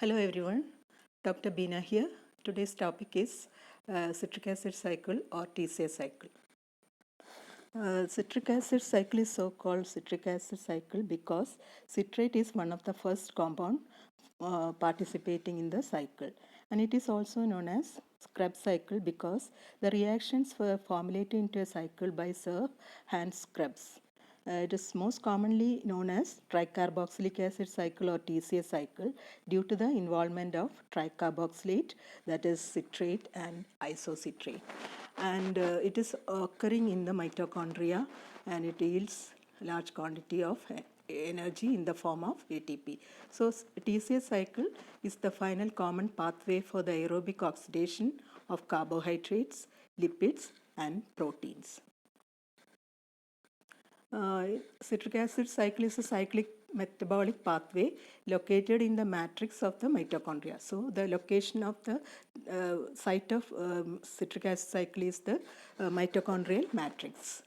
Hello everyone, Dr. Beena here. Today's topic is citric acid cycle or TCA cycle. Citric acid cycle is so called citric acid cycle because citrate is one of the first compound participating in the cycle, and it is also known as Krebs cycle because the reactions were formulated into a cycle by Sir Hans Krebs. It is most commonly known as tricarboxylic acid cycle or TCA cycle due to the involvement of tricarboxylate, that is citrate and isocitrate. And it is occurring in the mitochondria, and it yields large quantity of energy in the form of ATP. So TCA cycle is the final common pathway for the aerobic oxidation of carbohydrates, lipids and proteins. Citric acid cycle is a cyclic metabolic pathway located in the matrix of the mitochondria. So the location of the site of citric acid cycle is the mitochondrial matrix.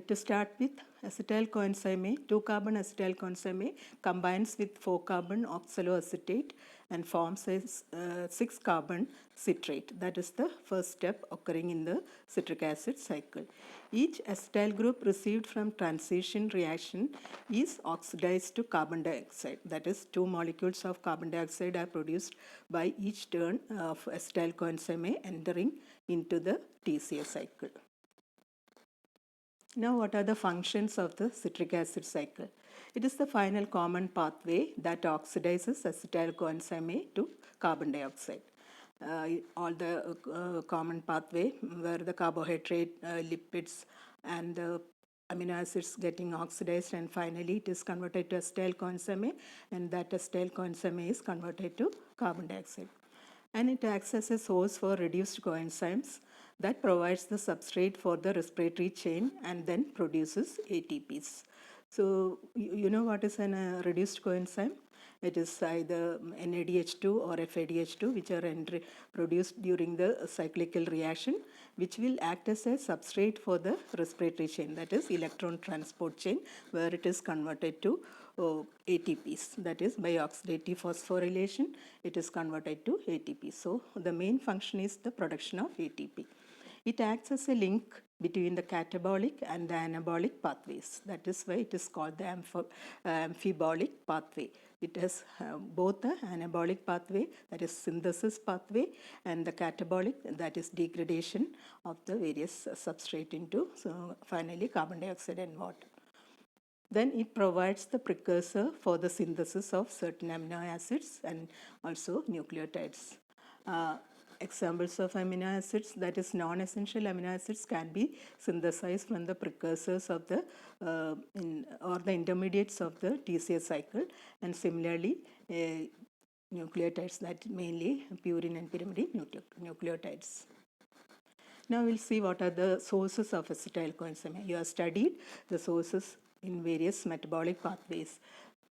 To start with, acetyl coenzyme A, 2-carbon acetyl coenzyme A combines with 4-carbon oxaloacetate and forms a 6-carbon citrate. That is the first step occurring in the citric acid cycle. Each acetyl group received from transition reaction is oxidized to carbon dioxide. That is, 2 molecules of carbon dioxide are produced by each turn of acetyl coenzyme A entering into the TCA cycle. Now, what are the functions of the citric acid cycle? It is the final common pathway that oxidizes acetyl coenzyme A to carbon dioxide. All the common pathway where the carbohydrate, lipids and the amino acids getting oxidized, and finally it is converted to acetyl coenzyme A, and that acetyl coenzyme A is converted to carbon dioxide. And it acts as a source for reduced coenzymes that provides the substrate for the respiratory chain and then produces ATPs. So you know what is a reduced coenzyme? It is either NADH2 or FADH2, which are produced during the cyclical reaction, which will act as a substrate for the respiratory chain, that is electron transport chain, where it is converted to ATPs, that is by oxidative phosphorylation, it is converted to ATP. So the main function is the production of ATP. It acts as a link between the catabolic and the anabolic pathways. That is why it is called the amphibolic pathway. It has both the anabolic pathway, that is synthesis pathway, and the catabolic, that is degradation of the various substrate into finally carbon dioxide and water. Then it provides the precursor for the synthesis of certain amino acids and also nucleotides. Examples of amino acids, that is non-essential amino acids, can be synthesized from the precursors of the or the intermediates of the TCA cycle, and similarly nucleotides, that mainly purine and pyrimidine nucleotides. Now we'll see what are the sources of acetyl coenzyme. You have studied the sources in various metabolic pathways.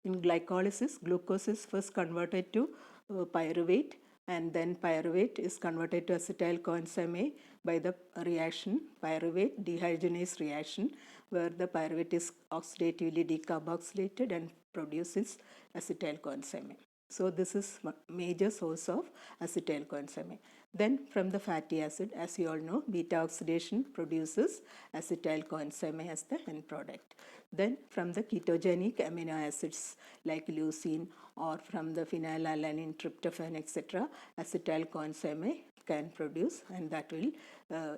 In glycolysis, glucose is first converted to pyruvate, and then pyruvate is converted to acetyl coenzyme A by the reaction pyruvate dehydrogenase reaction, where the pyruvate is oxidatively decarboxylated and produces acetyl coenzyme A. So this is major source of acetyl coenzyme A. Then from the fatty acid, as you all know, beta oxidation produces acetyl coenzyme A as the end product. Then from the ketogenic amino acids like leucine, or from the phenylalanine, tryptophan, etc., acetyl coenzyme A can produce, and that will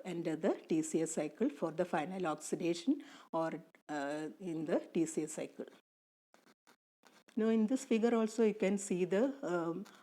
enter the TCA cycle for the final oxidation or in the TCA cycle. Now in this figure also you can see the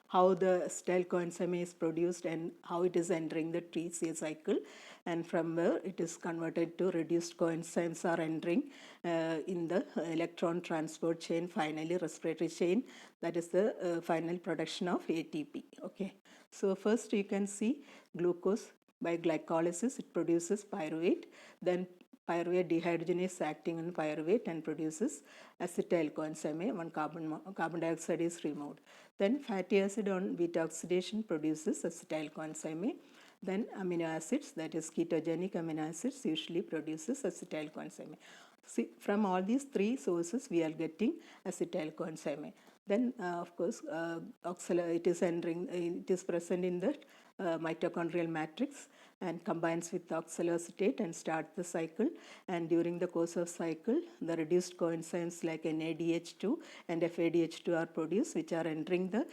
how the acetyl coenzyme is produced and how it is entering the TCA cycle, and from where it is converted to reduced coenzymes are entering in the electron transport chain, finally respiratory chain, that is the final production of ATP. Okay, so first you can see glucose by glycolysis it produces pyruvate, then pyruvate dehydrogenase acting on pyruvate and produces acetyl coenzyme A, one carbon dioxide is removed. Then fatty acid on beta oxidation produces acetyl coenzyme A. Then amino acids, that is ketogenic amino acids, usually produces acetyl coenzyme A. See, from all these three sources we are getting acetyl coenzyme A. Then, of course, it is it is present in the mitochondrial matrix and combines with oxaloacetate and starts the cycle. And during the course of cycle, the reduced coenzymes like NADH2 and FADH2 are produced, which are entering the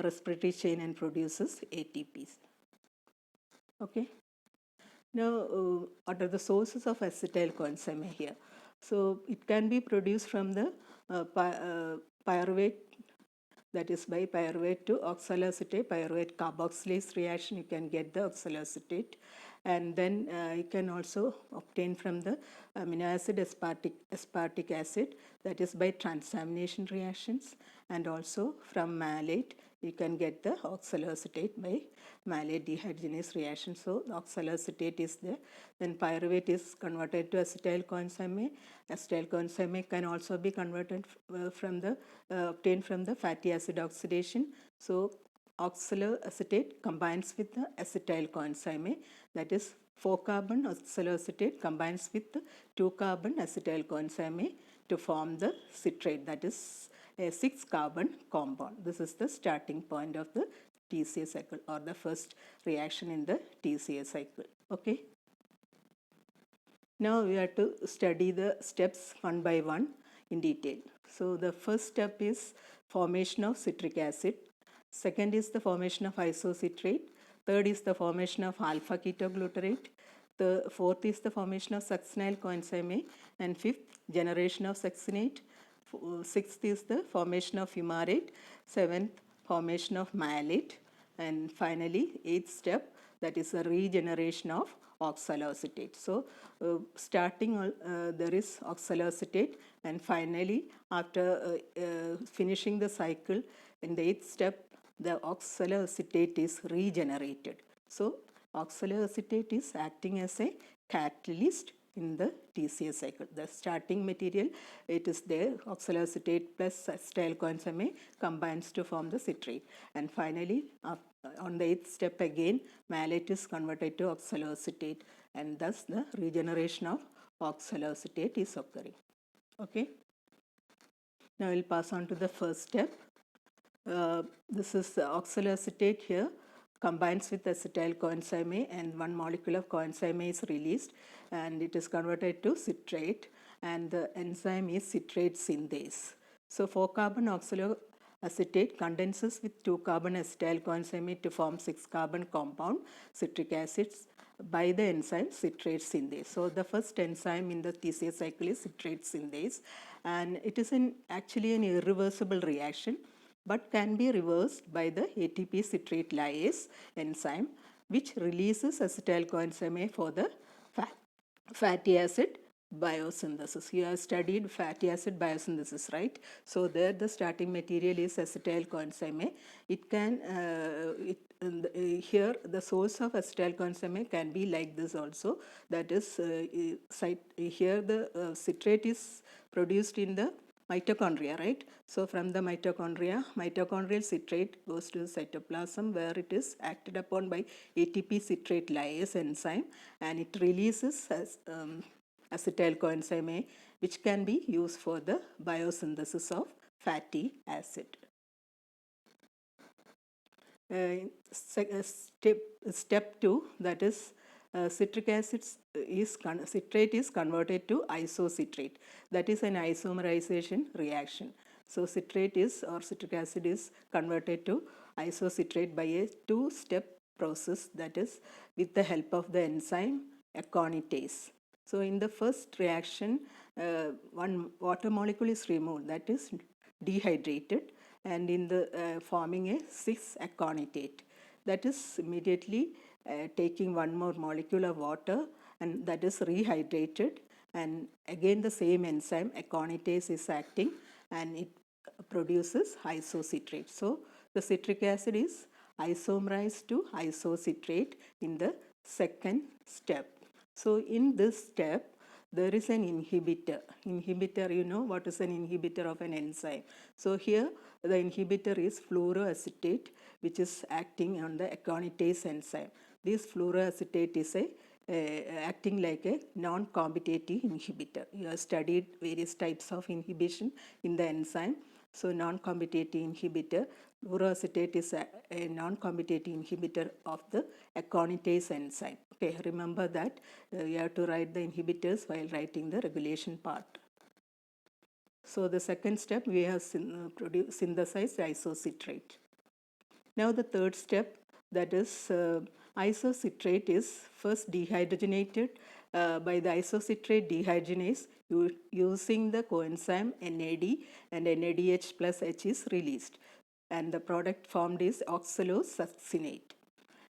respiratory chain and produces ATPs. Okay. Now, what are the sources of acetyl coenzyme here? So, it can be produced from the pyruvate, that is by pyruvate to oxaloacetate, pyruvate carboxylase reaction, you can get the oxaloacetate. And then you can also obtain from the amino acid aspartic acid, that is by transamination reactions, and also from malate you can get the oxaloacetate by malate dehydrogenase reaction. So the oxaloacetate is there. Then pyruvate is converted to acetyl coenzyme. Acetyl coenzyme can also be converted obtained from the fatty acid oxidation. So oxaloacetate combines with the acetyl coenzyme, that is 4-carbon oxaloacetate combines with the 2-carbon acetyl coenzyme to form the citrate, that is a 6-carbon compound. This is the starting point of the TCA cycle, or the first reaction in the TCA cycle. Okay. Now we have to study the steps one by one in detail. So the first step is formation of citric acid. Second is the formation of isocitrate. Third is the formation of alpha ketoglutarate. The fourth is the formation of succinyl coenzyme. And fifth, generation of succinate. Sixth is the formation of fumarate. Seventh, formation of malate. And finally, eighth step, that is the regeneration of oxaloacetate. So starting there is oxaloacetate, and finally after finishing the cycle in the eighth step, the oxaloacetate is regenerated. So oxaloacetate is acting as a catalyst in the TCA cycle. The starting material, it is there, oxaloacetate plus acetyl coenzyme combines to form the citrate. And finally, on the eighth step again, malate is converted to oxaloacetate, and thus the regeneration of oxaloacetate is occurring. Okay. Now I will pass on to the first step. This is oxaloacetate here combines with acetyl coenzyme, and one molecule of coenzyme is released and it is converted to citrate, and the enzyme is citrate synthase. So 4-carbon oxaloacetate condenses with 2-carbon acetyl coenzyme to form 6-carbon compound citric acids by the enzyme citrate synthase. So the first enzyme in the TCA cycle is citrate synthase, and it is actually an irreversible reaction, but can be reversed by the ATP citrate lyase enzyme, which releases acetyl coenzyme for the fatty acid biosynthesis. You have studied fatty acid biosynthesis, right? So there the starting material is acetyl coenzyme. It can here the source of acetyl coenzyme can be like this also. That is here the citrate is produced in the mitochondria, right? So from the mitochondrial citrate goes to the cytoplasm, where it is acted upon by ATP citrate lyase enzyme, and it releases acetyl coenzyme, which can be used for the biosynthesis of fatty acid. Step 2, that is citric acid citrate is converted to isocitrate. That is an isomerization reaction. So citrate or citric acid is converted to isocitrate by a 2-step process, that is with the help of the enzyme aconitase. So in the first reaction, one water molecule is removed, that is dehydrated, and in the forming a 6-aconitate. That is immediately taking one more molecule of water, and that is rehydrated, and again the same enzyme aconitase is acting, and it produces isocitrate. So the citric acid is isomerized to isocitrate in the second step. So in this step, there is an inhibitor. Inhibitor, you know what is an inhibitor of an enzyme. So here the inhibitor is fluoroacetate, which is acting on the aconitase enzyme. This fluoroacetate is acting like a non-competitive inhibitor. You have studied various types of inhibition in the enzyme. So non-competitive inhibitor, uracetate is a non-competitive inhibitor of the aconitase enzyme. Okay, remember that you have to write the inhibitors while writing the regulation part. So the second step, we have synthesized isocitrate. Now the third step, that is isocitrate, is first dehydrogenated by the isocitrate dehydrogenase using the coenzyme NAD, and NADH plus H is released, and the product formed is oxalosuccinate.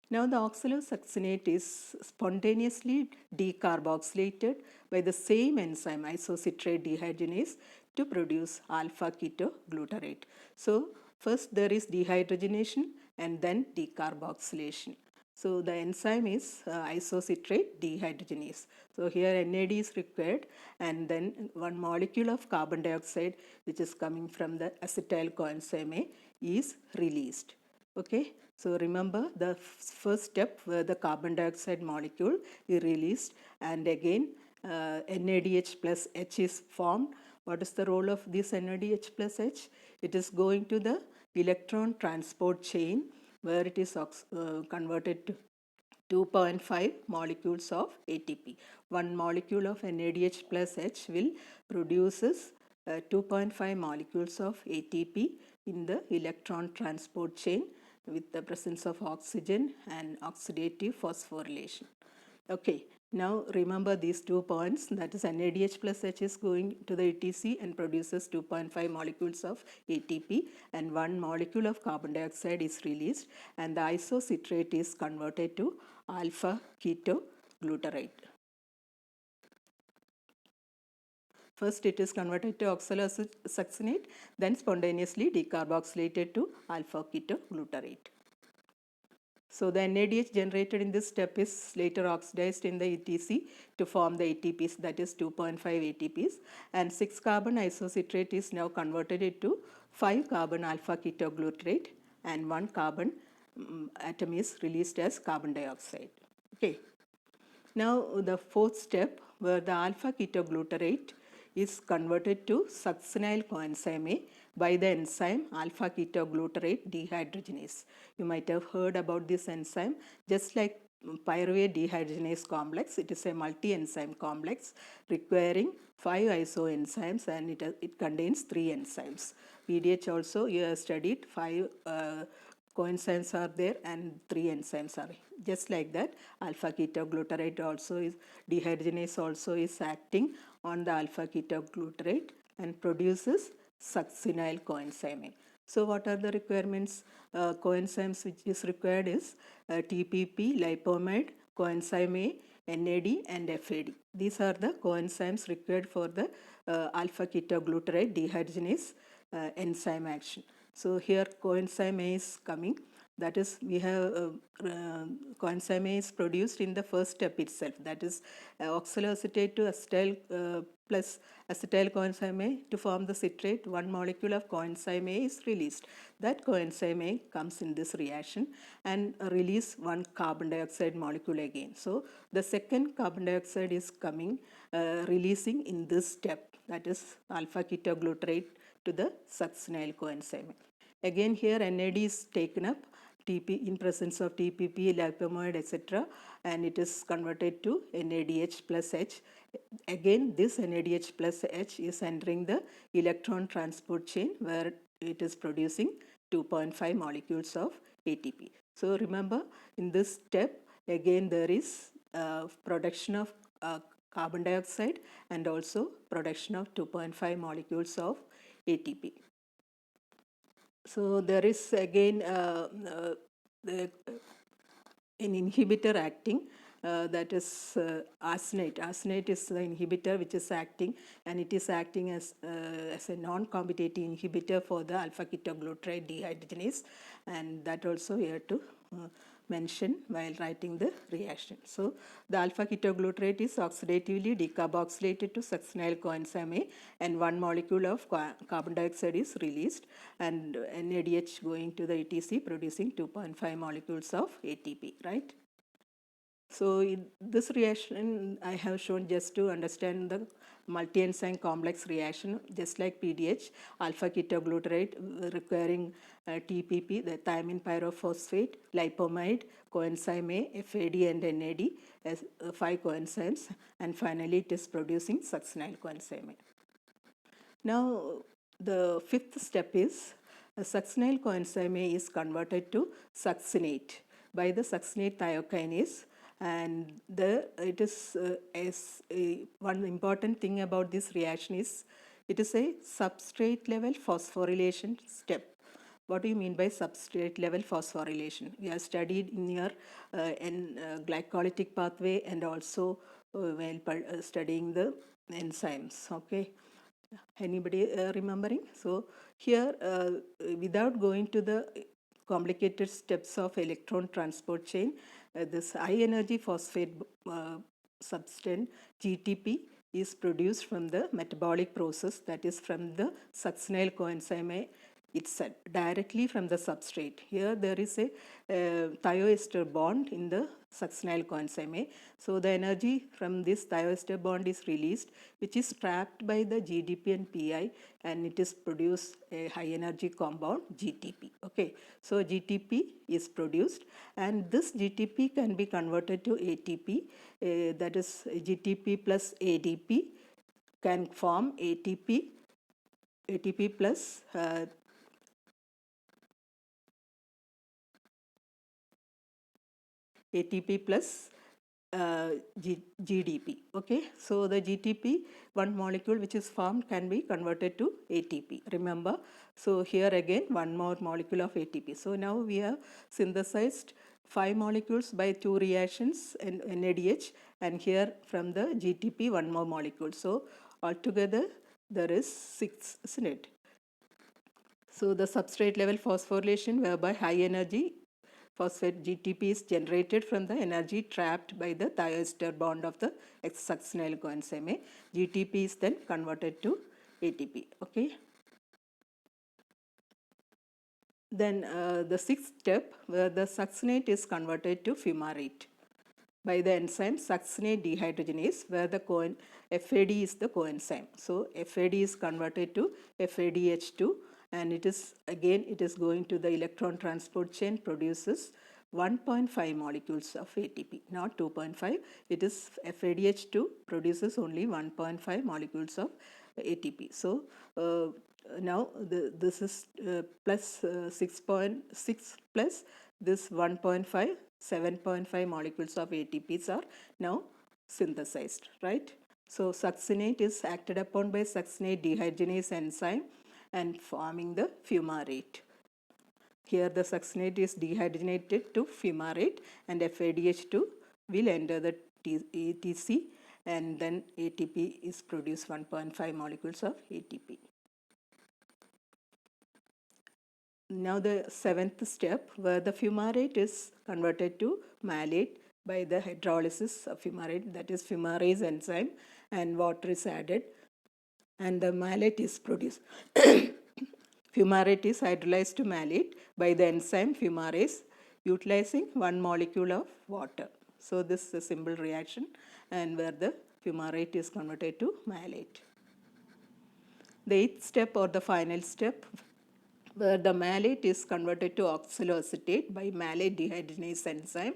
Now the oxalosuccinate is spontaneously decarboxylated by the same enzyme isocitrate dehydrogenase to produce alpha ketoglutarate. So first there is dehydrogenation and then decarboxylation. So the enzyme is isocitrate dehydrogenase. So here NAD is required, and then one molecule of carbon dioxide which is coming from the acetyl coenzyme A is released. Okay, so remember the first step where the carbon dioxide molecule is released, and again NADH plus H is formed. What is the role of this NADH plus H? It is going to the electron transport chain where it is converted to 2.5 molecules of ATP. One molecule of NADH plus H will produces 2.5 molecules of ATP in the electron transport chain with the presence of oxygen and oxidative phosphorylation. Okay, now remember these 2 points, that is NADH plus H is going to the ETC and produces 2.5 molecules of ATP, and 1 molecule of carbon dioxide is released, and the isocitrate is converted to alpha ketoglutarate. First it is converted to oxalosuccinate, then spontaneously decarboxylated to alpha ketoglutarate. So the NADH generated in this step is later oxidized in the ETC to form the ATPs, that is 2.5 ATPs, and 6 carbon isocitrate is now converted into 5 carbon alpha ketoglutarate, and 1 carbon atom is released as carbon dioxide. Okay. Now the fourth step, where the alpha ketoglutarate is converted to succinyl coenzyme A by the enzyme alpha ketoglutarate dehydrogenase. You might have heard about this enzyme. Just like pyruvate dehydrogenase complex, it is a multi-enzyme complex requiring 5 isoenzymes, and it contains 3 enzymes. PDH also you have studied 5 coenzymes are there and 3 enzymes are. Just like that, alpha ketoglutarate also is, dehydrogenase also is acting on the alpha ketoglutarate and produces succinyl coenzyme. So what are the requirements? Coenzymes which is required is TPP, lipomide, coenzyme A, NAD and FAD. These are the coenzymes required for the alpha ketoglutarate dehydrogenase enzyme action. So here coenzyme A is coming. That is, we have coenzyme A is produced in the first step itself. That is oxaloacetate to acetyl plus acetyl coenzyme A to form the citrate. 1 molecule of coenzyme A is released. That coenzyme A comes in this reaction and release 1 carbon dioxide molecule again. So the second carbon dioxide is coming, releasing in this step. That is alpha ketoglutarate to the succinyl coenzyme. Again here NAD is taken up in presence of TPP, lipomide, etc., and it is converted to NADH plus H. Again this NADH plus H is entering the electron transport chain where it is producing 2.5 molecules of ATP. So remember, in this step again there is production of carbon dioxide and also production of 2.5 molecules of ATP. So there is again an inhibitor acting, that is arsenate. Arsenate is the inhibitor which is acting, and it is acting as a non-competitive inhibitor for the alpha ketoglutarate dehydrogenase, and that also we have to mention while writing the reaction. So the alpha ketoglutarate is oxidatively decarboxylated to succinyl coenzyme A, and 1 molecule of carbon dioxide is released, and NADH going to the ETC producing 2.5 molecules of ATP, right? So in this reaction I have shown just to understand the multi-enzyme complex reaction, just like PDH, alpha ketoglutarate requiring TPP, the thiamine pyrophosphate, lipomide, coenzyme A, FAD and NAD as 5 coenzymes, and finally it is producing succinyl coenzyme A. Now, the fifth step is succinyl coenzyme A is converted to succinate by the succinate thiokinase, and it is one important thing about this reaction is it is a substrate level phosphorylation step. What do you mean by substrate level phosphorylation? We have studied in your glycolytic pathway and also while studying the enzymes. Okay, anybody remembering? So here, without going to the complicated steps of electron transport chain, this high energy phosphate substance GTP is produced from the metabolic process, that is from the succinyl coenzyme itself, directly from the substrate. Here there is a thioester bond in the succinyl coenzyme A. So the energy from this thioester bond is released, which is trapped by the GDP and PI, and it is produced a high energy compound GTP. Okay, so GTP is produced, and this GTP can be converted to ATP, that is GTP plus ADP can form ATP plus ATP plus GDP. Okay, so the GTP, one molecule which is formed, can be converted to ATP. Remember, so here again one more molecule of ATP. So now we have synthesized 5 molecules by 2 reactions in NADH, and here from the GTP one more molecule. So altogether there is 6, isn't it? So the substrate level phosphorylation, whereby high energy phosphate GTP is generated from the energy trapped by the thioester bond of the succinyl coenzyme A. GTP is then converted to ATP. Okay. Then the sixth step, where the succinate is converted to fumarate by the enzyme succinate dehydrogenase, where the FAD is the coenzyme. So FAD is converted to FADH2, and it is going to the electron transport chain, produces 1.5 molecules of ATP, not 2.5. It is FADH2 produces only 1.5 molecules of ATP. So now this is plus 6.6 plus this 1.5, 7.5 molecules of ATPs are now synthesized, right? So succinate is acted upon by succinate dehydrogenase enzyme and forming the fumarate. Here the succinate is dehydrogenated to fumarate, and FADH2 will enter the ATC, and then ATP is produced, 1.5 molecules of ATP. Now the seventh step, where the fumarate is converted to malate by the hydrolysis of fumarate, that is fumarase enzyme, and water is added and the malate is produced. Fumarate is hydrolyzed to malate by the enzyme fumarase utilizing 1 molecule of water. So this is a simple reaction, and where the fumarate is converted to malate. The eighth step, or the final step, where the malate is converted to oxaloacetate by malate dehydrogenase enzyme.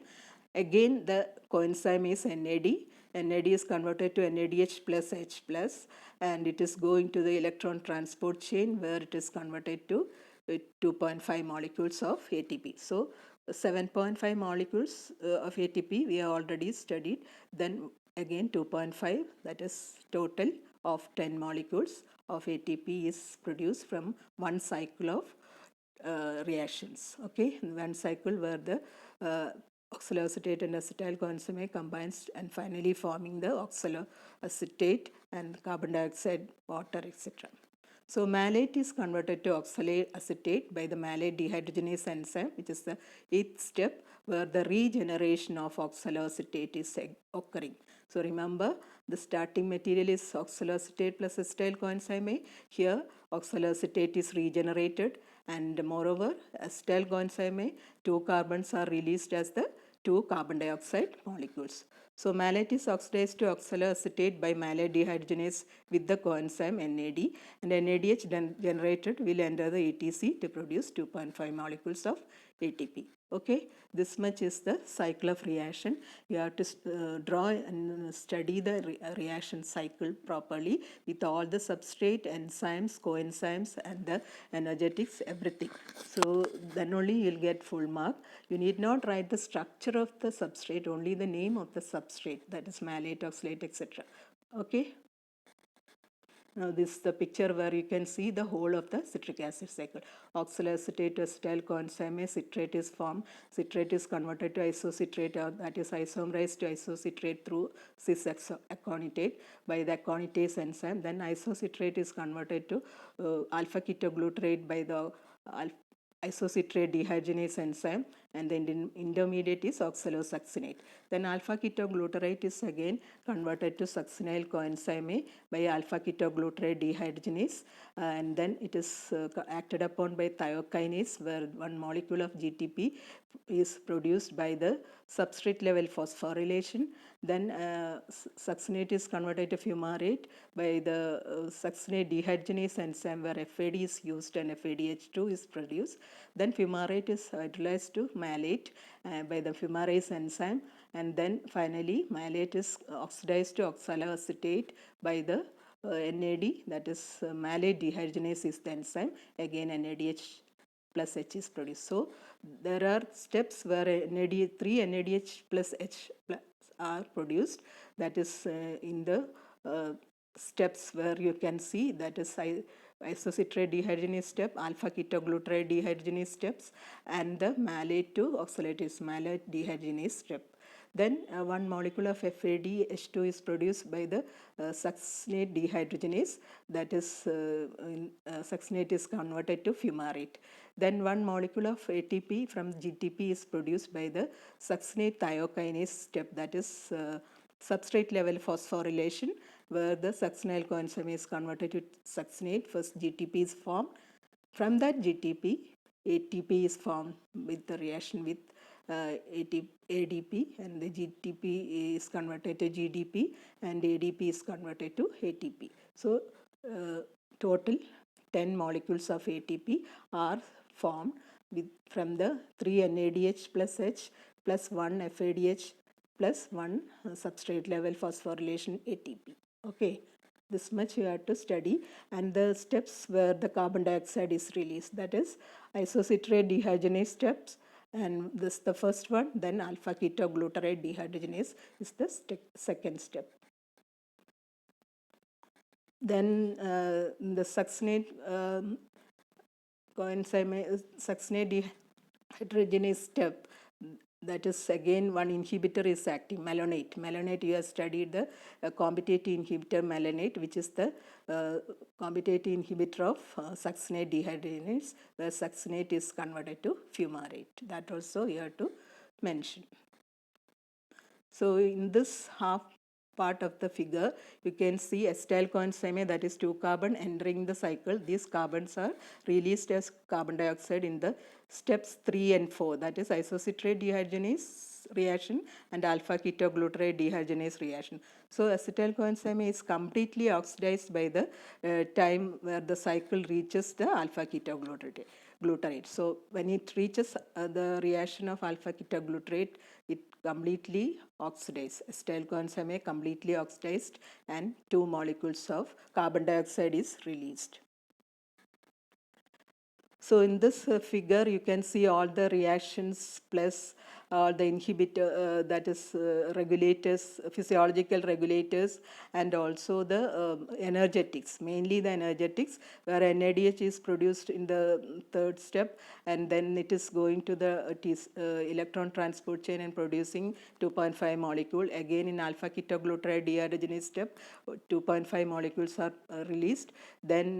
Again the coenzyme is NAD. NAD is converted to NADH plus H plus, and it is going to the electron transport chain, where it is converted to 2.5 molecules of ATP. So 7.5 molecules of ATP we have already studied. Then again 2.5, that is total of 10 molecules of ATP is produced from one cycle of reactions. Okay, one cycle where the oxaloacetate and acetyl coenzyme combines and finally forming the oxaloacetate and carbon dioxide, water, etc. So malate is converted to oxaloacetate by the malate dehydrogenase enzyme, which is the eighth step, where the regeneration of oxaloacetate is occurring. So remember, the starting material is oxaloacetate plus acetyl coenzyme A. Here oxaloacetate is regenerated, and moreover acetyl coenzyme A, 2 carbons are released as the two carbon dioxide molecules. So malate is oxidized to oxaloacetate by malate dehydrogenase with the coenzyme NAD, and NADH generated will enter the ATC to produce 2.5 molecules of ATP. Okay, this much is the cycle of reaction. You have to draw and study the reaction cycle properly with all the substrate, enzymes, coenzymes, and the energetics, everything. So then only you'll get full mark. You need not write the structure of the substrate, only the name of the substrate, that is malate, oxalate, etc. Okay. Now this is the picture where you can see the whole of the citric acid cycle. Oxaloacetate to acetyl coenzyme, citrate is formed. Citrate is converted to isocitrate, that is isomerized to isocitrate through cis-aconitate by the aconitase enzyme. Then isocitrate is converted to alpha ketoglutarate by the isocitrate dehydrogenase enzyme, and then intermediate is oxalosuccinate. Then alpha ketoglutarate is again converted to succinyl coenzyme by alpha ketoglutarate dehydrogenase, and then it is acted upon by thiokinase, where one molecule of GTP is produced by the substrate level phosphorylation. Then succinate is converted to fumarate by the succinate dehydrogenase enzyme, where FAD is used and FADH2 is produced. Then fumarate is hydrolyzed to malate by the fumarase enzyme, and then finally malate is oxidized to oxaloacetate by the NAD, that is malate dehydrogenase is the enzyme, again NADH plus H is produced. So there are steps where three NADH plus H plus are produced, that is in the steps where you can see, that is isocitrate dehydrogenase step, alpha ketoglutarate dehydrogenase steps, and the malate to oxalate is malate dehydrogenase step. Then one molecule of FADH2 is produced by the succinate dehydrogenase, that is succinate is converted to fumarate. Then one molecule of ATP from GTP is produced by the succinate thiokinase step, that is substrate level phosphorylation, where the succinyl coenzyme is converted to succinate. First GTP is formed. From that GTP, ATP is formed with the reaction with ADP, and the GTP is converted to GDP, and ADP is converted to ATP. So total 10 molecules of ATP are formed from the 3 NADH plus H plus 1 FADH plus 1 substrate level phosphorylation ATP. Okay, this much you have to study, and the steps where the carbon dioxide is released, that is isocitrate dehydrogenase steps, and this the first one. Then alpha ketoglutarate dehydrogenase is the second step. Then the succinate coenzyme succinate dehydrogenase step, that is again one inhibitor is acting, malonate. Malonate, you have studied the competitive inhibitor malonate, which is the competitive inhibitor of succinate dehydrogenase, where succinate is converted to fumarate. That also you have to mention. So in this half part of the figure, you can see acetyl coenzyme, that is 2 carbon entering the cycle. These carbons are released as carbon dioxide in the steps 3 and 4, that is isocitrate dehydrogenase reaction and alpha ketoglutarate dehydrogenase reaction. So acetyl coenzyme is completely oxidized by the time where the cycle reaches the alpha ketoglutarate. So when it reaches the reaction of alpha ketoglutarate, it completely oxidized. Acetyl coenzyme completely oxidized, and 2 molecules of carbon dioxide is released. So in this figure, you can see all the reactions plus all the inhibitor, that is regulators, physiological regulators, and also the energetics, mainly the energetics, where NADH is produced in the third step, and then it is going to the electron transport chain and producing 2.5 molecule. Again in alpha ketoglutarate dehydrogenase step, 2.5 molecules are released. Then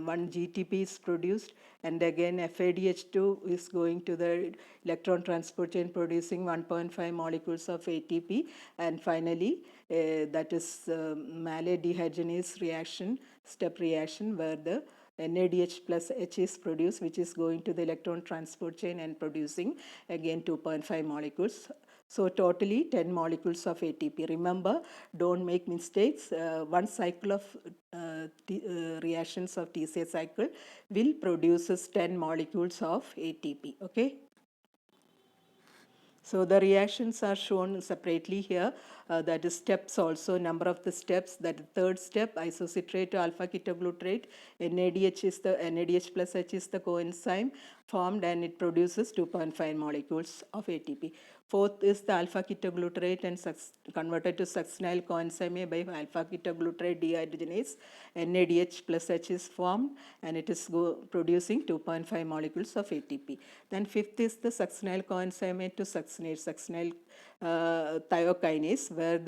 one GTP is produced, and again FADH2 is going to the electron transport chain producing 1.5 molecules of ATP, and finally that is malate dehydrogenase reaction, step reaction, where the NADH plus H is produced, which is going to the electron transport chain and producing again 2.5 molecules. So totally 10 molecules of ATP. Remember, don't make mistakes. One cycle of reactions of TCA cycle will produces 10 molecules of ATP. Okay. So the reactions are shown separately here. That is steps also, number of the steps. That the third step, isocitrate to alpha ketoglutarate. NADH plus H is the coenzyme formed and it produces 2.5 molecules of ATP. Fourth is the alpha ketoglutarate and converted to succinyl coenzyme A by alpha ketoglutarate dehydrogenase. NADH plus H is formed and it is producing 2.5 molecules of ATP. Then fifth is the succinyl coenzyme A to succinyl thiokinase, where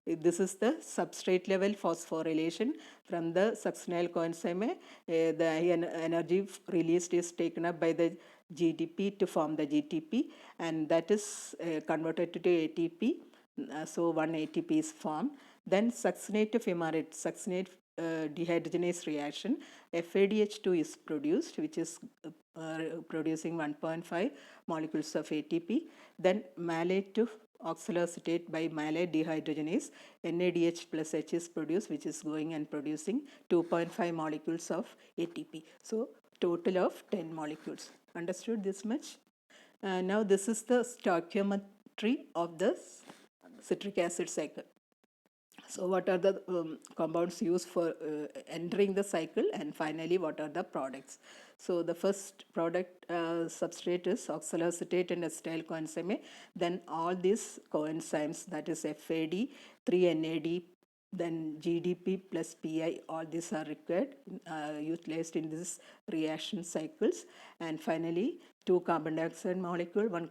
this is the substrate level phosphorylation from the succinyl coenzyme A. The energy released is taken up by the GDP to form the GTP, and that is converted to ATP. So one ATP is formed. Then succinate to fumarate, succinate dehydrogenase reaction, FADH2 is produced, which is producing 1.5 molecules of ATP. Then malate to oxaloacetate by malate dehydrogenase, NADH plus H is produced, which is going and producing 2.5 molecules of ATP. So total of 10 molecules. Understood this much? Now this is the stoichiometry of the citric acid cycle. So what are the compounds used for entering the cycle, and finally what are the products? So the first product substrate is oxaloacetate and acetyl coenzyme A. Then all these coenzymes, that is FAD, 3-NAD, then GDP plus PI, all these are required, utilized in these reaction cycles. And finally, 2 carbon dioxide molecule, 1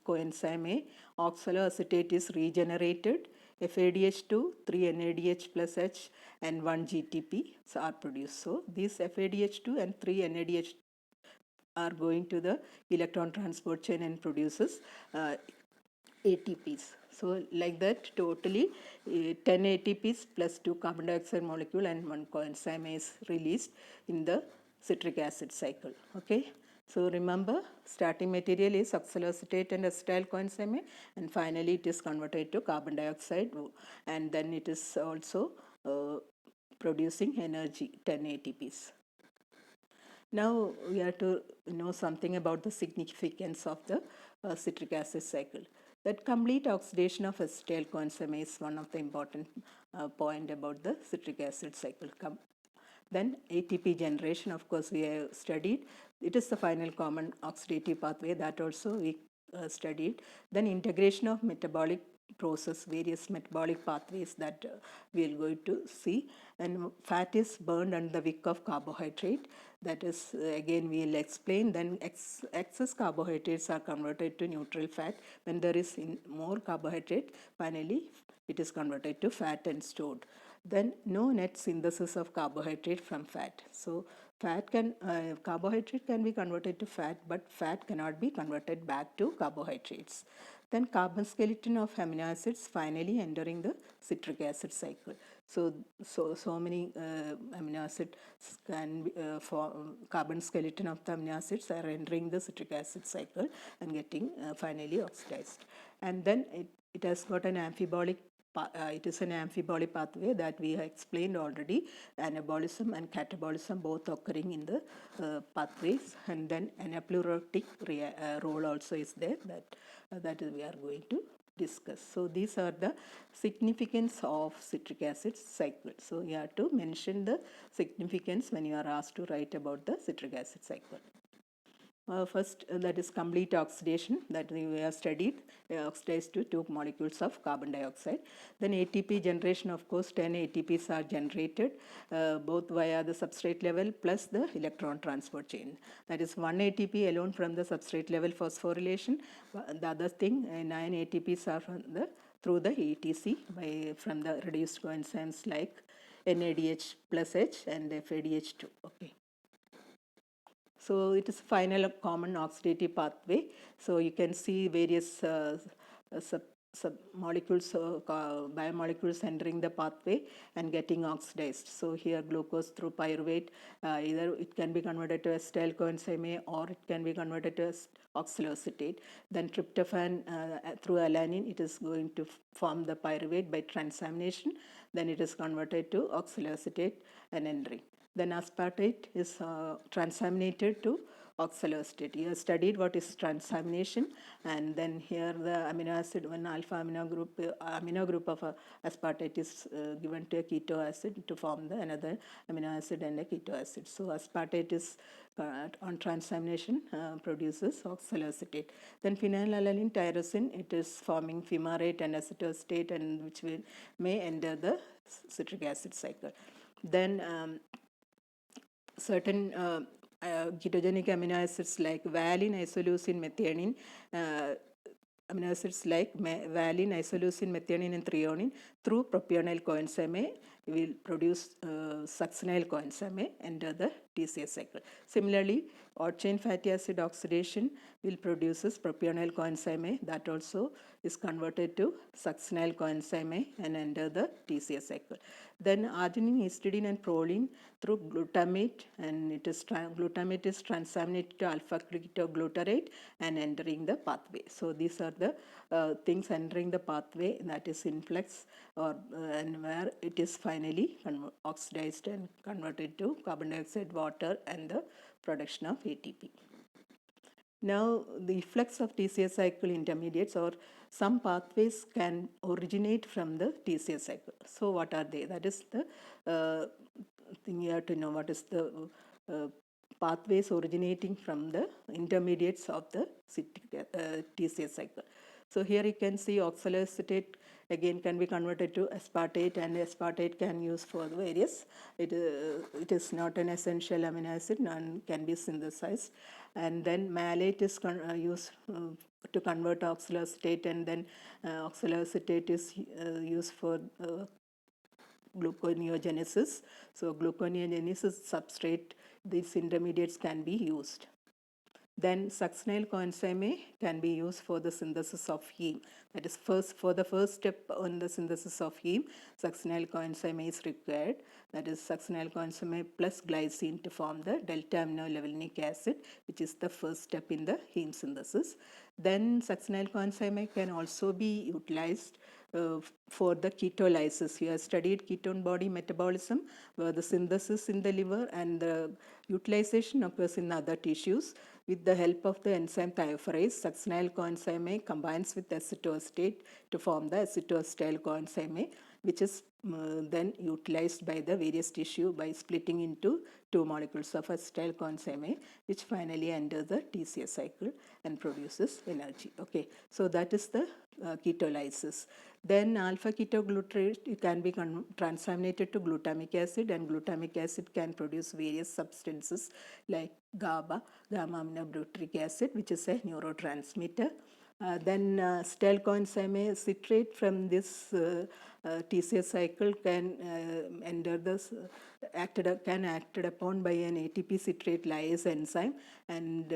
coenzyme A, oxaloacetate is regenerated, FADH2, 3 NADH plus H, and 1 GTP are produced. So these FADH2 and 3 NADH are going to the electron transport chain and produces ATPs. So like that, totally 10 ATPs plus 2 carbon dioxide molecule and 1 coenzyme is released in the citric acid cycle. Okay. So remember, starting material is oxaloacetate and acetyl coenzyme, and finally it is converted to carbon dioxide, and then it is also producing energy, 10 ATPs. Now we have to know something about the significance of the citric acid cycle. That complete oxidation of acetyl coenzyme is one of the important point about the citric acid cycle. Then ATP generation, of course, we have studied. It is the final common oxidative pathway, that also we studied. Then integration of metabolic process, various metabolic pathways that we are going to see. And fat is burned under the wick of carbohydrate. That is, again, we will explain. Then excess carbohydrates are converted to neutral fat. When there is more carbohydrate, finally it is converted to fat and stored. Then no net synthesis of carbohydrate from fat. So carbohydrate can be converted to fat, but fat cannot be converted back to carbohydrates. Then carbon skeleton of amino acids finally entering the citric acid cycle. So many amino acids can be, carbon skeleton of the amino acids are entering the citric acid cycle and getting finally oxidized. And then it has got an amphibolic it is an amphibolic pathway that we have explained already. Anabolism and catabolism both occurring in the pathways, and then anaplerotic role also is there that we are going to discuss. So these are the significance of citric acid cycle. So you have to mention the significance when you are asked to write about the citric acid cycle. First, that is complete oxidation that we have studied, oxidized to 2 molecules of carbon dioxide. Then ATP generation, of course, 10 ATPs are generated both via the substrate level plus the electron transport chain. That is 1 ATP alone from the substrate level phosphorylation. The other thing, 9 ATPs are through the ETC from the reduced coenzymes like NADH plus H and FADH2. Okay. So it is final common oxidative pathway. So you can see various molecules, biomolecules entering the pathway and getting oxidized. So here glucose through pyruvate, either it can be converted to acetyl coenzyme A or it can be converted to oxaloacetate. Then tryptophan through alanine, it is going to form the pyruvate by transamination. Then it is converted to oxaloacetate and entering. Then aspartate is transaminated to oxaloacetate. You have studied what is transamination, and then here the amino acid, one alpha amino group of aspartate is given to a keto acid to form the another amino acid and a keto acid. So aspartate is on transamination produces oxaloacetate. Then phenylalanine tyrosine, it is forming fumarate and acetoacetate, and which may enter the citric acid cycle. Then certain ketogenic amino acids like valine, isoleucine, methionine, amino acids like valine, isoleucine, methionine, and threonine through propionyl coenzyme will produce succinyl coenzyme enter the TCA cycle. Similarly, odd chain fatty acid oxidation will produces propionyl coenzyme that also is converted to succinyl coenzyme and enter the TCA cycle. Then arginine, histidine, and proline through glutamate, and it is glutamate is transaminated to alpha ketoglutarate and entering the pathway. So these are the things entering the pathway, that is influx, or and where it is finally oxidized and converted to carbon dioxide, water, and the production of ATP. Now, the efflux of TCA cycle intermediates or some pathways can originate from the TCA cycle. So, what are they? That is the thing you have to know. What is the pathways originating from the intermediates of the TCA cycle? So, here you can see oxaloacetate again can be converted to aspartate, and aspartate can use for various. It is not an essential amino acid, none can be synthesized. And then malate is used to convert oxaloacetate, and then oxaloacetate is used for gluconeogenesis. So gluconeogenesis substrate, these intermediates can be used. Then succinyl coenzyme can be used for the synthesis of heme. That is, for the first step on the synthesis of heme, succinyl coenzyme is required. That is succinyl coenzyme plus glycine to form the delta aminolevulinic acid, which is the first step in the heme synthesis. Then succinyl coenzyme can also be utilized for the ketolysis. You have studied ketone body metabolism, where the synthesis in the liver and the utilization occurs in other tissues. With the help of the enzyme thiophorase, succinyl coenzyme combines with acetoacetate to form the acetoacetyl coenzyme, which is then utilized by the various tissue by splitting into two molecules of acetyl coenzyme, which finally enter the TCA cycle and produces energy. Okay, so that is the ketolysis. Then alpha ketoglutarate can be transaminated to glutamic acid, and glutamic acid can produce various substances like GABA, gamma aminobutyric acid, which is a neurotransmitter. Then acetyl coenzyme citrate from this TCA cycle can enter this acted upon by an ATP citrate lyase enzyme, and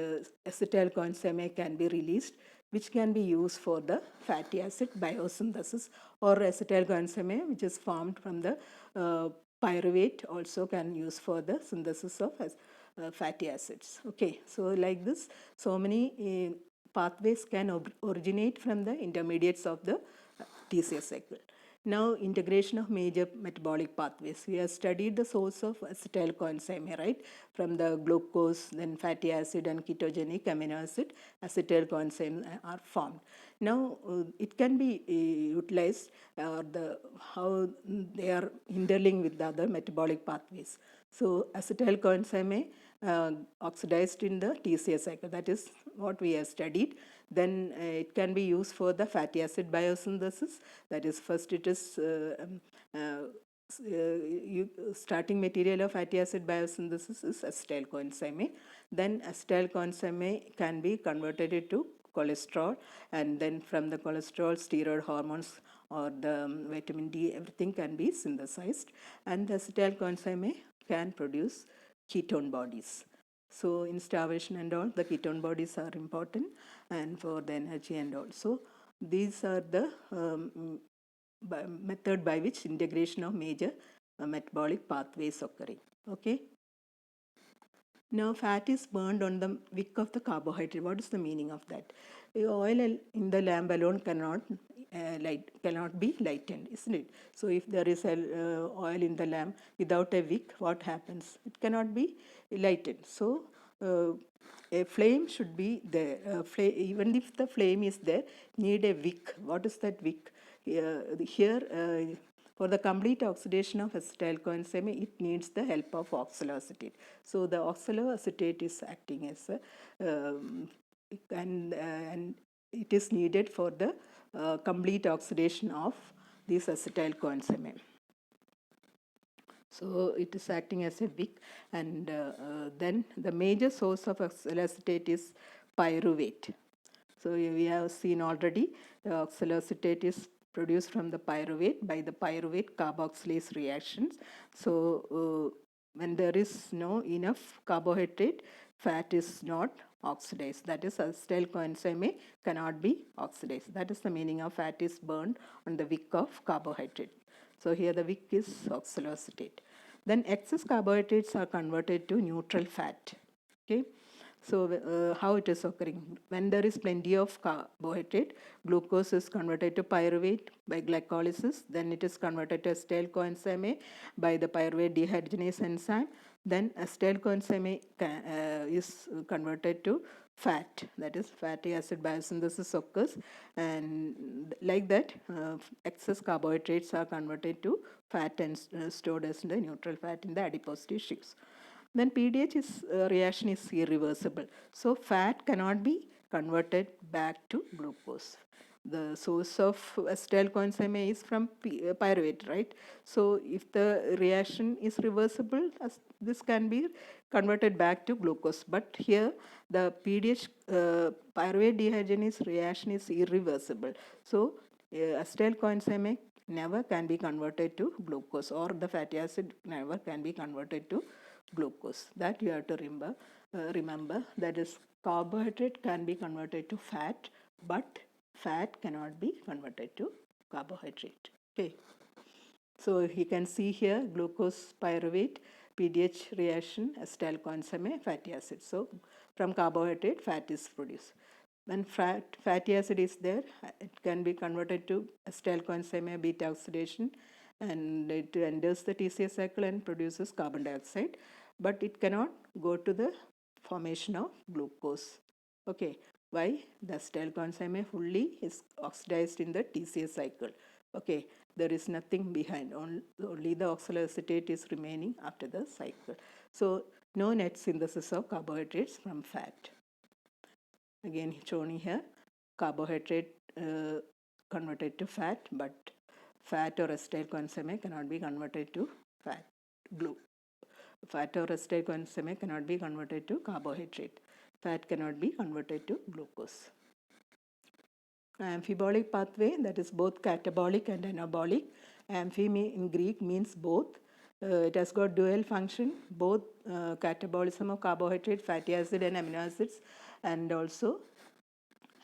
acetyl coenzyme can be released, which can be used for the fatty acid biosynthesis, or acetyl coenzyme, which is formed from the pyruvate, also can use for the synthesis of fatty acids. Okay, so like this, so many pathways can originate from the intermediates of the TCA cycle. Now, integration of major metabolic pathways. We have studied the source of acetyl coenzyme, right? From the glucose, then fatty acid and ketogenic amino acid, acetyl coenzyme are formed. Now, it can be utilized, how they are interlinked with the other metabolic pathways. So, acetyl coenzyme oxidized in the TCA cycle, that is what we have studied. Then it can be used for the fatty acid biosynthesis. That is, first it is starting material of fatty acid biosynthesis is acetyl coenzyme. Then acetyl coenzyme can be converted into cholesterol, and then from the cholesterol, steroid hormones or the vitamin D, everything can be synthesized, and the acetyl coenzyme can produce ketone bodies. So in starvation and all, the ketone bodies are important, and for the energy and all. So these are the method by which integration of major metabolic pathways occurring. Okay. Now, fat is burned on the wick of the carbohydrate. What is the meaning of that? The oil in the lamp alone cannot be lightened, isn't it? So, if there is a oil in the lamp without a wick, what happens? It cannot be lightened. So, a flame should be there. Even if the flame is there, need a wick. What is that wick? For the complete oxidation of acetyl-CoA, it needs the help of oxaloacetate. So the oxaloacetate is acting as a, and it is needed for the complete oxidation of this acetyl-CoA. So it is acting as a wick, and then the major source of oxaloacetate is pyruvate. So we have seen already the oxaloacetate is produced from the pyruvate by the pyruvate carboxylase reactions. So when there is no enough carbohydrate, fat is not oxidized. That is, acetyl-CoA cannot be oxidized. That is the meaning of fat is burned on the wick of carbohydrate. So here the wick is oxaloacetate. Then excess carbohydrates are converted to neutral fat. Okay. So how it is occurring? When there is plenty of carbohydrate, glucose is converted to pyruvate by glycolysis. Then it is converted to acetyl-CoA by the pyruvate dehydrogenase enzyme. Then acetyl-CoA is converted to fat, that is fatty acid biosynthesis occurs, and like that excess carbohydrates are converted to fat and stored as the neutral fat in the adipose tissues. Then PDH reaction is irreversible. So fat cannot be converted back to glucose. The source of acetyl-CoA is from pyruvate, right? So if the reaction is reversible, this can be converted back to glucose. But here the PDH pyruvate dehydrogenase reaction is irreversible. So acetyl-CoA never can be converted to glucose, or the fatty acid never can be converted to glucose. That you have to remember. That is, carbohydrate can be converted to fat, but fat cannot be converted to carbohydrate. Okay. So you can see here glucose pyruvate PDH reaction acetyl-CoA fatty acid. So from carbohydrate fat is produced. When fatty acid is there, it can be converted to acetyl-CoA beta oxidation, and it enters the TCA cycle and produces carbon dioxide, but it cannot go to the formation of glucose. Okay, why? The acetyl-CoA fully is oxidized in the TCA cycle. Okay, there is nothing behind, only the oxaloacetate is remaining after the cycle. So no net synthesis of carbohydrates from fat. Again shown here, carbohydrate converted to fat, but fat or acetyl-CoA cannot be converted to fat. Fat or acetyl-CoA cannot be converted to carbohydrate. Fat cannot be converted to glucose. Amphibolic pathway, that is both catabolic and anabolic. Amphi in Greek means both. It has got dual function, both catabolism of carbohydrate, fatty acid and amino acids, and also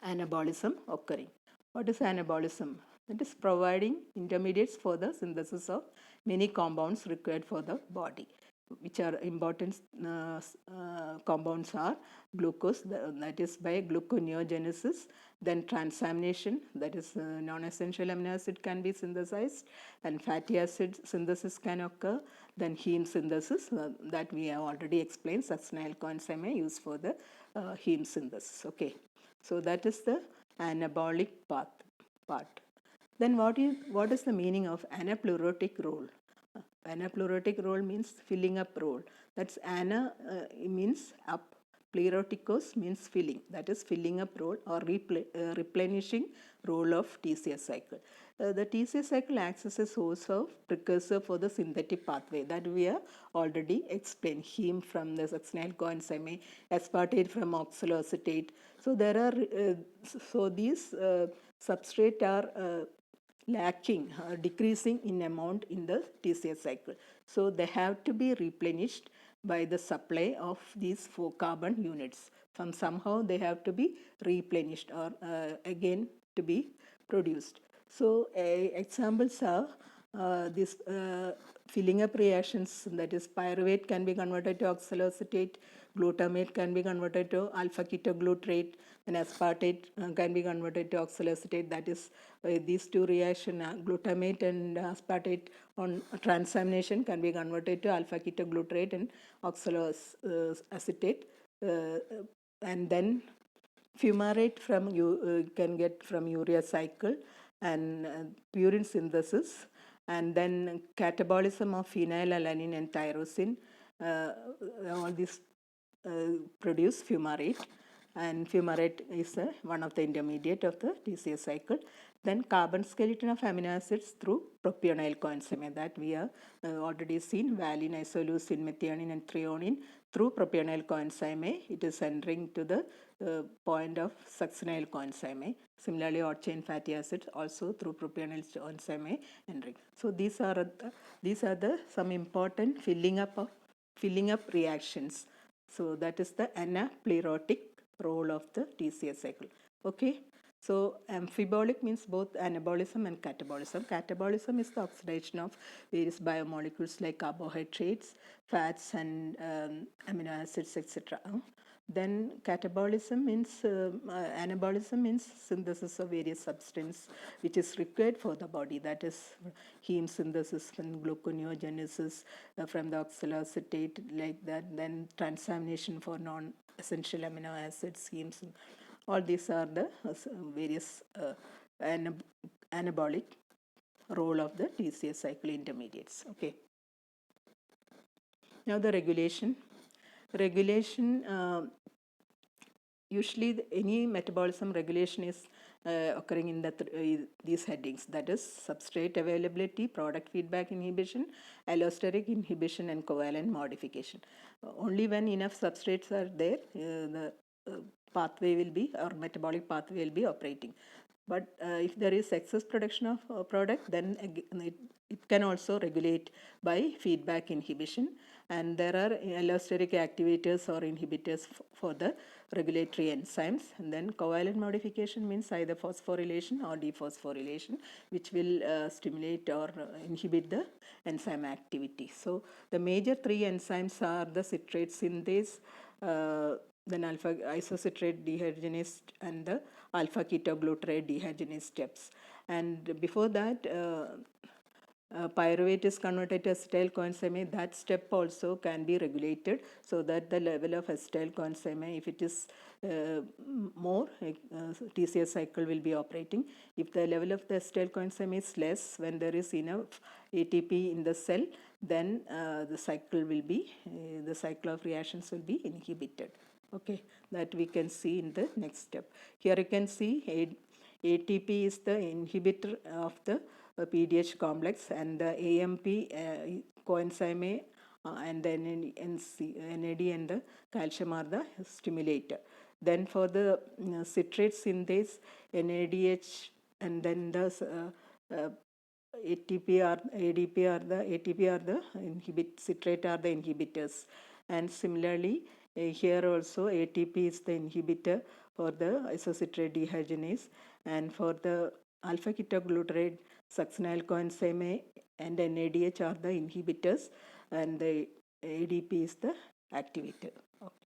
anabolism occurring. What is anabolism? It is providing intermediates for the synthesis of many compounds required for the body, which are important compounds are glucose, that is by gluconeogenesis, then transamination, that is non-essential amino acid can be synthesized, and fatty acid synthesis can occur, then heme synthesis, that we have already explained, succinyl-CoA used for the heme synthesis. Okay. So that is the anabolic part. Then what is the meaning of anaplerotic role? Anaplerotic role means filling up role. That's means up. Pleroticos means filling. That is filling up role or replenishing role of TCA cycle. The TCA cycle acts as a source of precursor for the synthetic pathway that we have already explained. Heme from the succinyl-CoA, aspartate from oxaloacetate. So there are so these substrate are lacking, decreasing in amount in the TCA cycle. So they have to be replenished by the supply of these 4 carbon units. From somehow they have to be replenished or again to be produced. So examples are these filling up reactions, that is pyruvate can be converted to oxaloacetate, glutamate can be converted to alpha ketoglutarate, and aspartate can be converted to oxaloacetate. That is these two reaction, glutamate and aspartate on transamination can be converted to alpha ketoglutarate and oxaloacetate. And then fumarate from you can get from urea cycle, and purine synthesis, and then catabolism of phenylalanine and tyrosine. All these produce fumarate, and fumarate is one of the intermediate of the TCA cycle. Then carbon skeleton of amino acids through propionyl coenzyme, that we have already seen, valine, isoleucine, methionine and threonine through propionyl coenzyme. It is entering to the point of succinyl coenzyme. Similarly, short chain fatty acids also through propionyl coenzyme entering. So these are the some important filling up reactions. So that is the anaplerotic role of the TCA cycle. Okay. So amphibolic means both anabolism and catabolism. Catabolism is the oxidation of various biomolecules like carbohydrates, fats, and amino acids, etc. Then catabolism means anabolism means synthesis of various substance which is required for the body, that is heme synthesis and gluconeogenesis from the oxaloacetate, like that. Then transamination for non-essential amino acids, hemes. All these are the various anabolic role of the TCA cycle intermediates. Okay. Now the regulation. Usually any metabolism regulation is occurring in these headings, that is substrate availability, product feedback inhibition, allosteric inhibition, and covalent modification. Only when enough substrates are there, the pathway will be, or metabolic pathway will be operating. But if there is excess production of product, then it can also regulate by feedback inhibition. And there are allosteric activators or inhibitors for the regulatory enzymes. And then covalent modification means either phosphorylation or dephosphorylation, which will stimulate or inhibit the enzyme activity. So the major three enzymes are the citrate synthase, then alpha isocitrate dehydrogenase, and the alpha ketoglutarate dehydrogenase steps. And before that, pyruvate is converted to acetyl coenzyme. That step also can be regulated so that the level of acetyl coenzyme, if it is more, TCA cycle will be operating. If the level of the acetyl coenzyme is less, when there is enough ATP in the cell, then the cycle of reactions will be inhibited. Okay, that we can see in the next step. Here you can see ATP is the inhibitor of the PDH complex, and the AMP coenzyme and then NAD and the calcium are the stimulator. Then for the citrate synthase, NADH and then the ATP are the citrate are the inhibitors. And similarly, here also ATP is the inhibitor for the isocitrate dehydrogenase, and for the alpha ketoglutarate, succinyl coenzyme and NADH are the inhibitors, and the ADP is the activator. Okay.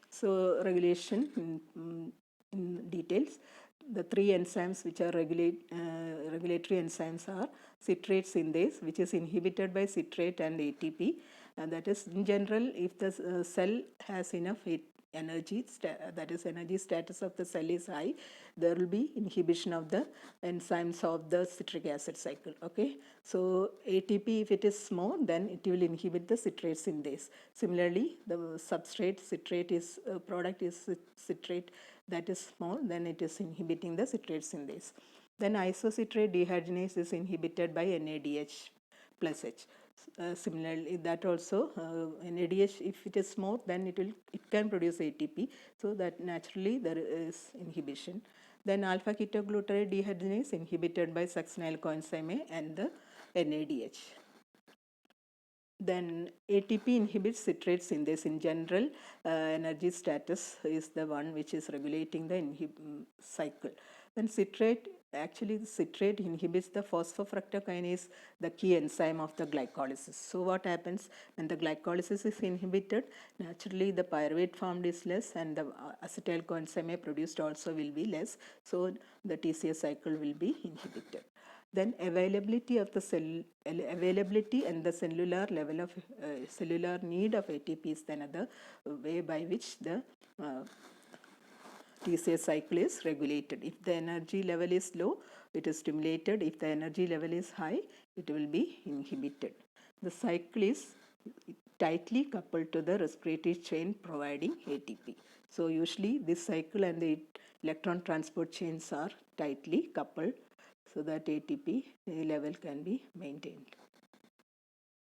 So regulation in details. The three enzymes which are regulatory enzymes are citrate synthase, which is inhibited by citrate and ATP. And that is, in general, if the cell has enough energy, that is energy status of the cell is high, there will be inhibition of the enzymes of the citric acid cycle. Okay, so ATP, if it is small, then it will inhibit the citrate synthase. Similarly, the substrate citrate is product is citrate, that is small, then it is inhibiting the citrate synthase. Then isocitrate dehydrogenase is inhibited by NADH plus H. Similarly, that also NADH, if it is small, then it can produce ATP, so that naturally there is inhibition. Then alpha ketoglutarate dehydrogenase inhibited by succinyl coenzyme and the NADH. Then ATP inhibits citrate synthase. In general, energy status is the one which is regulating the cycle. Then citrate, actually the citrate inhibits the phosphofructokinase, the key enzyme of the glycolysis. So what happens when the glycolysis is inhibited? Naturally the pyruvate formed is less and the acetyl coenzyme produced also will be less. So the TCA cycle will be inhibited. Then availability of the availability and the cellular level of cellular need of ATP is another way by which the TCA cycle is regulated. If the energy level is low, it is stimulated. If the energy level is high, it will be inhibited. The cycle is tightly coupled to the respiratory chain providing ATP. So usually this cycle and the electron transport chains are tightly coupled so that ATP level can be maintained.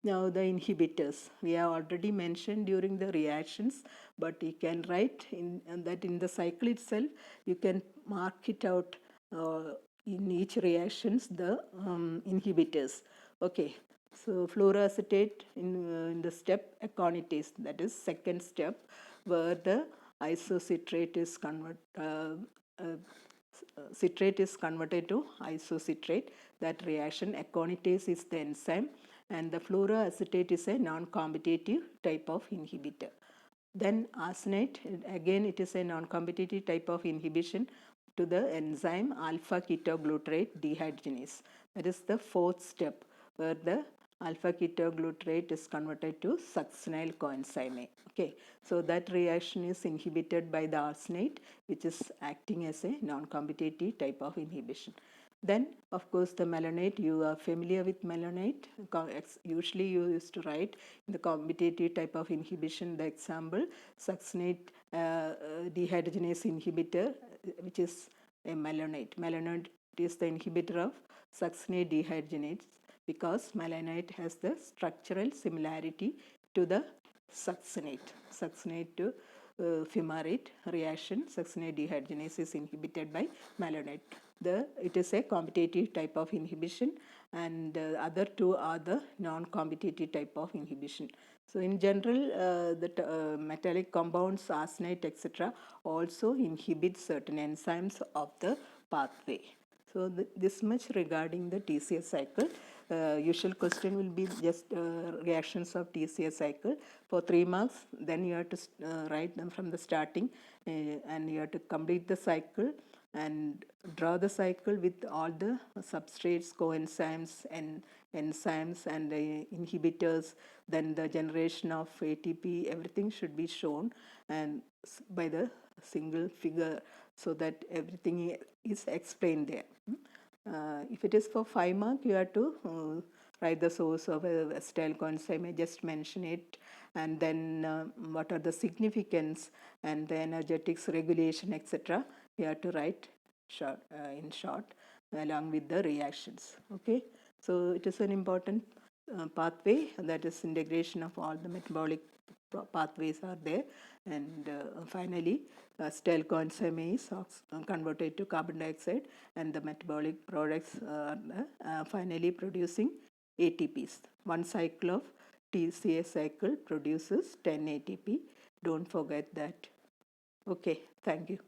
Now the inhibitors, we have already mentioned during the reactions, but you can write in that in the cycle itself, you can mark it out in each reactions the inhibitors. Okay, so fluoroacetate in the step aconitase, that is second step, where the isocitrate is citrate is converted to isocitrate. That reaction aconitase is the enzyme, and the fluoroacetate is a non-competitive type of inhibitor. Then arsenate, again it is a non-competitive type of inhibition to the enzyme alpha ketoglutarate dehydrogenase. That is the fourth step where the alpha ketoglutarate is converted to succinyl coenzyme. Okay, so that reaction is inhibited by the arsenate, which is acting as a non-competitive type of inhibition. Then, of course, the malonate, you are familiar with malonate. Usually you used to write in the competitive type of inhibition, the example, succinate dehydrogenase inhibitor, which is a malonate. Malonate is the inhibitor of succinate dehydrogenase because malonate has the structural similarity to the succinate to fumarate reaction. Succinate dehydrogenase is inhibited by malonate. It is a competitive type of inhibition, and other two are the non-competitive type of inhibition. So in general, the metallic compounds, arsenate, etc. also inhibit certain enzymes of the pathway. So this much regarding the TCA cycle. Usual question will be just reactions of TCA cycle for 3 marks. Then you have to write them from the starting and you have to complete the cycle and draw the cycle with all the substrates, coenzymes, and enzymes and the inhibitors. Then the generation of ATP, everything should be shown and by the single figure so that everything is explained there. If it is for 5 mark, you have to write the source of a acetyl coenzyme. I just mention it, and then what are the significance and the energetics regulation, etc. You have to write in short along with the reactions. Okay, so it is an important pathway, that is integration of all the metabolic pathways are there, and finally acetyl coenzyme is converted to carbon dioxide, and the metabolic products are finally producing ATPs. One cycle of TCA cycle produces 10 ATP. Don't forget that. Okay, thank you.